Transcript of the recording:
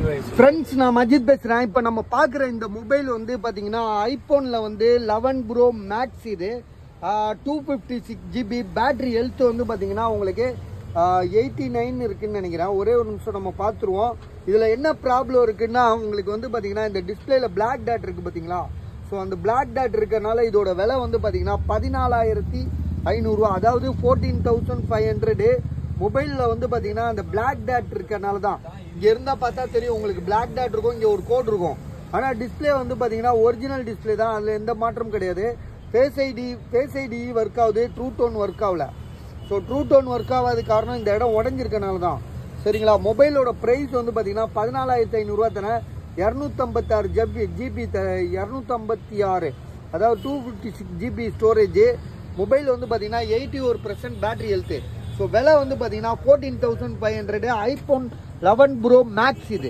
Friends, நான் மஜித் பேசுகிறேன். இப்போ நம்ம பார்க்குற இந்த மொபைல் வந்து பார்த்தீங்கன்னா ஐஃபோனில் வந்து 11 ப்ரோ மேக்ஸ். இது 256 GB. பேட்ரி ஹெல்த் வந்து பார்த்தீங்கன்னா உங்களுக்கு 89 இருக்குன்னு நினைக்கிறேன். ஒரே ஒரு நிமிஷம் நம்ம பார்த்துருவோம். இதில் என்ன ப்ராப்ளம் இருக்குன்னா உங்களுக்கு வந்து பார்த்தீங்கன்னா இந்த டிஸ்பிளேல பிளாக் டாட் இருக்குது பார்த்தீங்களா. ஸோ அந்த பிளாக் டாட் இருக்கிறனால இதோட விலை வந்து பார்த்தீங்கன்னா 14,500, அதாவது 14,500. மொபைலில் வந்து பார்த்தீங்கன்னா அந்த பிளாக் டாட் இருக்கிறனால தான். இங்கே இருந்தால் பார்த்தா தெரியும் உங்களுக்கு பிளாக் டாட் இருக்கும், இங்கே ஒரு கோட் இருக்கும். ஆனால் டிஸ்பிளே வந்து பார்த்தீங்கன்னா ஒரிஜினல் டிஸ்பிளே தான், அதில் எந்த மாற்றமும் கிடையாது. ஃபேஸ் ஐடி ஒர்க் ஆகுது, ட்ரூ டோன் ஒர்க் ஆகல. ஸோ ட்ரூ டோன் ஒர்க் ஆகாத காரணம் இந்த இடம் உடஞ்சிருக்கனால தான். சரிங்களா. மொபைலோட ப்ரைஸ் வந்து பார்த்தீங்கன்னா 14,500 தானே. 256 GB 256, அதாவது 256 GB ஸ்டோரேஜ். மொபைல் வந்து பார்த்தீங்கன்னா 81% பேட்டரி ஹெல்த்து. ஸோ விலை வந்து பார்த்தீங்கன்னா 14,500. ஐஃபோன் 11 ப்ரோ மேக்ஸ் இது.